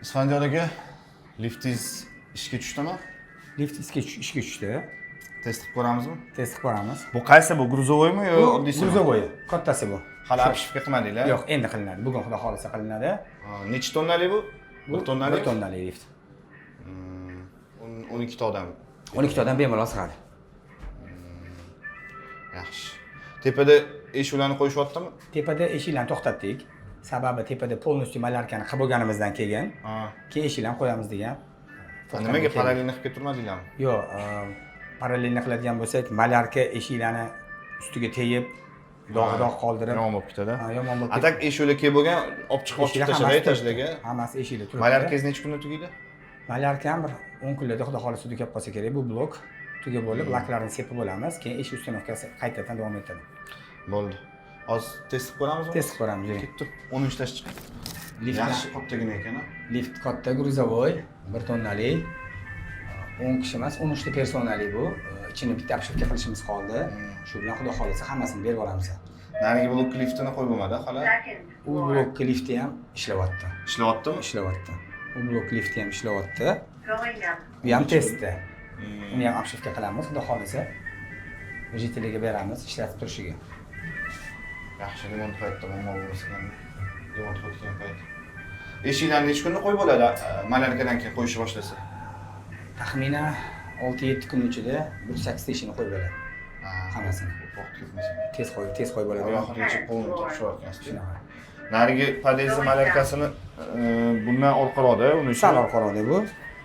Isfandiyor aka, liftingiz ishga tushdimi? Lift ishga tushdi. Test qilib ko'ramizmi? Test qilib ko'ramiz. Bu qaysi bu? Gruzovoymi yo oddiysimi? Gruzovoy, kattasi bu. Hali apshifka qilmadinglar? Yo'q, endi qilinadi. Bugun xudo xolisa qilinadi. Necha tonnali bu? 1 tonnali? 1 tonnali lift. 12 ta odam. 12 ta odam bemalol sig'adi. Yaxshi. Tepada eshiklarni qo'yishyaptimi? Tepada eshiklarni to'xtatdik. Sababi tepada polностью malarkani qilib bo'lganimizdan keyin, keyin eshiklarni qo'yamiz degan. Nimaga parallelni qilib turmadinglarmi? Yo'q, parallelni qiladigan bo'lsak, malarka eshiklarni ustiga tegib, dog' qoldirib, Yomon bo'lib ketadi. yomon bo'lib Atak eshiklar kelib bo'lgan, olib chiqib tashladi tashlaga. Hammasi eshiklar turibdi. Malarkangiz necha kunda tugaydi? Malarkam bir 10 kunlarda xudo xolisa tugab qolsa kerak. Bu blok tugab bo'lib, laklarni sepib bo'lamiz, keyin eshik uстановкасы qaytadan davom etadi. Bo'ldi. Hozir test qilib ko'ramizmi? Test qilib ko'ramiz. Ketdi. 13tasi chiqdi. Yaxshi kattagina ekan. Lift katta gruzovoy, 1 tonnali. 10 kishi emas, 13 ta personali bu. Ichini bitta apshifka qilishimiz qoldi. Shu bilan xudo xolisa hammasini berib yuboramiz. Narigi blok liftini qo'yib bo'lmadi hali. U blok lifti ham ishlayapti. Ishlayaptimi? Ishlayapti. U blok lifti ham ishlayapti. Bu ham testda. Uni ham apshifka qilamiz, xudo xolisa. Vijitiliga beramiz, ishlatib turishiga. Yaxshi, remont paytda muammo bo'lmasin. Remont qilgan payt. Eshiklarni necha kunda qo'yib bo'ladi? Malarkadan keyin qo'yishni boshlasa. Taxminan 6-7 kun ichida 8 ta eshikni qo'yib bo'ladi. Hammasini. Vaqt ketmasin. Tez qo'yib bo'ladi. Oyoqgacha qo'lni topshiryapsiz. Shunaqa. Narigi podyezdni malarkasini bundan orqaroqda, uni Sal orqaroqda bu.